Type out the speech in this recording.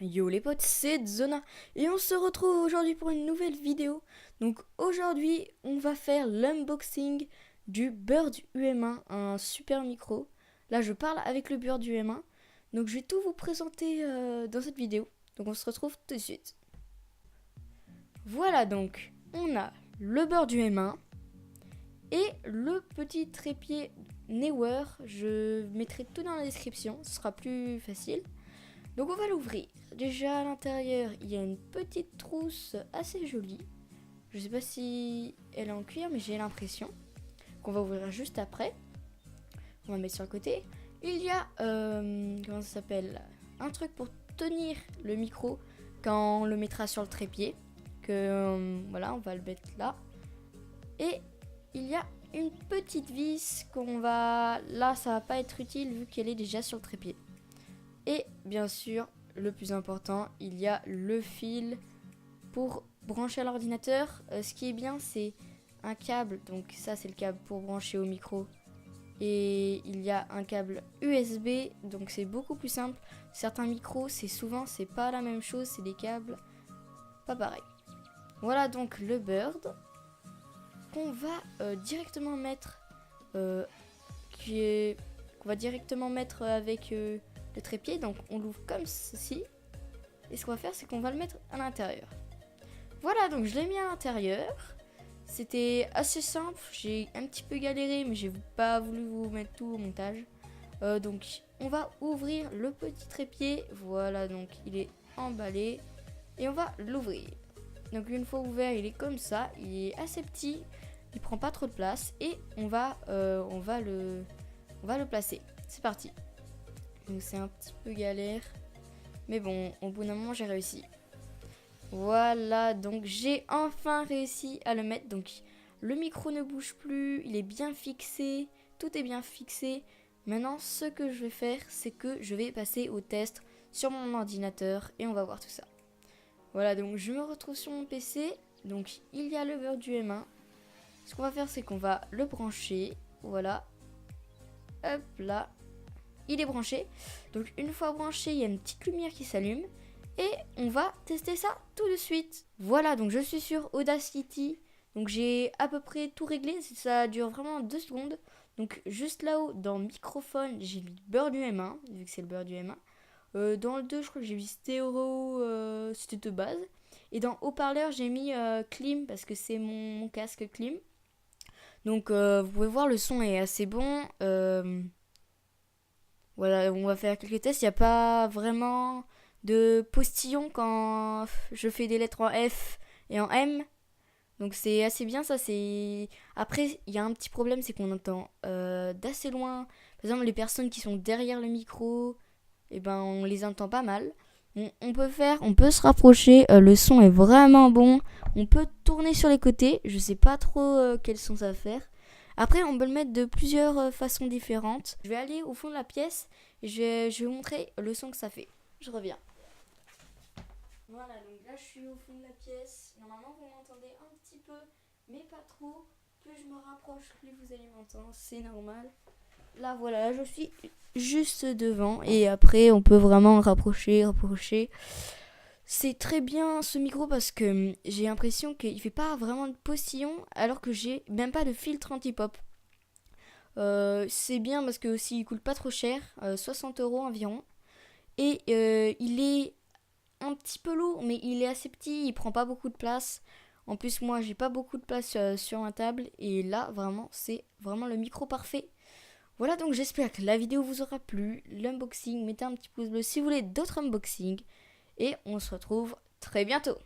Yo les potes, c'est Zona et on se retrouve aujourd'hui pour une nouvelle vidéo. Donc aujourd'hui, on va faire l'unboxing du Bird UM1, un super micro. Là, je parle avec le Bird UM1. Donc je vais tout vous présenter dans cette vidéo. Donc on se retrouve tout de suite. Voilà, donc on a le Bird UM1 et le petit trépied Neewer. Je mettrai tout dans la description, ce sera plus facile. Donc on va l'ouvrir. Déjà à l'intérieur, il y a une petite trousse assez jolie. Je sais pas si elle est en cuir, mais j'ai l'impression qu'on va ouvrir juste après. On va mettre sur le côté. Il y a, comment ça s'appelle, un truc pour tenir le micro quand on le mettra sur le trépied. Voilà, on va le mettre là. Et il y a une petite vis qu'on va... Là, ça va pas être utile vu qu'elle est déjà sur le trépied. Et bien sûr, le plus important, il y a le fil pour brancher à l'ordinateur. Ce qui est bien, c'est un câble. Donc ça, c'est le câble pour brancher au micro. Et il y a un câble USB. Donc c'est beaucoup plus simple. Certains micros, c'est pas la même chose. C'est des câbles pas pareil. Voilà donc le Bird qu'on va directement mettre avec le trépied. Donc on l'ouvre comme ceci. Et ce qu'on va faire, c'est qu'on va le mettre à l'intérieur. Voilà, donc je l'ai mis à l'intérieur. C'était assez simple. J'ai un petit peu galéré, mais j'ai pas voulu vous mettre tout au montage. Donc on va ouvrir le petit trépied. Voilà, donc il est emballé. Et on va l'ouvrir. Donc une fois ouvert, il est comme ça. Il est assez petit. Il prend pas trop de place. Et on va le placer. C'est parti. Donc c'est un petit peu galère. Mais bon, au bout d'un moment, j'ai réussi. Voilà, donc j'ai enfin réussi à le mettre. Donc le micro ne bouge plus, il est bien fixé, tout est bien fixé. Maintenant, ce que je vais faire, c'est que je vais passer au test sur mon ordinateur et on va voir tout ça. Voilà, donc je me retrouve sur mon PC. Donc il y a le Bird UM1. Ce qu'on va faire, c'est qu'on va le brancher. Voilà. Hop là. Il est branché. Donc une fois branché, il y a une petite lumière qui s'allume. Et on va tester ça tout de suite. Voilà, donc je suis sur Audacity. Donc j'ai à peu près tout réglé. Ça dure vraiment 2 secondes. Donc juste là-haut, dans microphone, j'ai mis Bird UM1, vu que c'est le Bird UM1. Dans le 2, je crois que j'ai mis stéréo, c'était de base. Et dans haut-parleur, j'ai mis clim, parce que c'est mon casque clim. Donc vous pouvez voir, le son est assez bon. Voilà, on va faire quelques tests. Il n'y a pas vraiment de postillon quand je fais des lettres en F et en M. Donc c'est assez bien ça. Après, il y a un petit problème, c'est qu'on entend d'assez loin. Par exemple, les personnes qui sont derrière le micro, on les entend pas mal. On peut se rapprocher. Le son est vraiment bon. On peut tourner sur les côtés. Je sais pas trop quel son ça va faire. Après, on peut le mettre de plusieurs façons différentes. Je vais aller au fond de la pièce et je vais vous montrer le son que ça fait. Je reviens. Voilà, donc là je suis au fond de la pièce. Normalement, vous m'entendez un petit peu, mais pas trop. Plus je me rapproche, plus vous allez m'entendre. C'est normal. Là, voilà, je suis juste devant. Et après, on peut vraiment rapprocher. C'est très bien ce micro parce que j'ai l'impression qu'il fait pas vraiment de postillon alors que j'ai même pas de filtre anti-pop. C'est bien parce que aussi il coûte pas trop cher, 60 € environ. Et il est un petit peu lourd, mais il est assez petit, il prend pas beaucoup de place. En plus, moi j'ai pas beaucoup de place sur ma table. Et là, vraiment, c'est vraiment le micro parfait. Voilà, donc j'espère que la vidéo vous aura plu. L'unboxing, mettez un petit pouce bleu si vous voulez d'autres unboxings. Et on se retrouve très bientôt.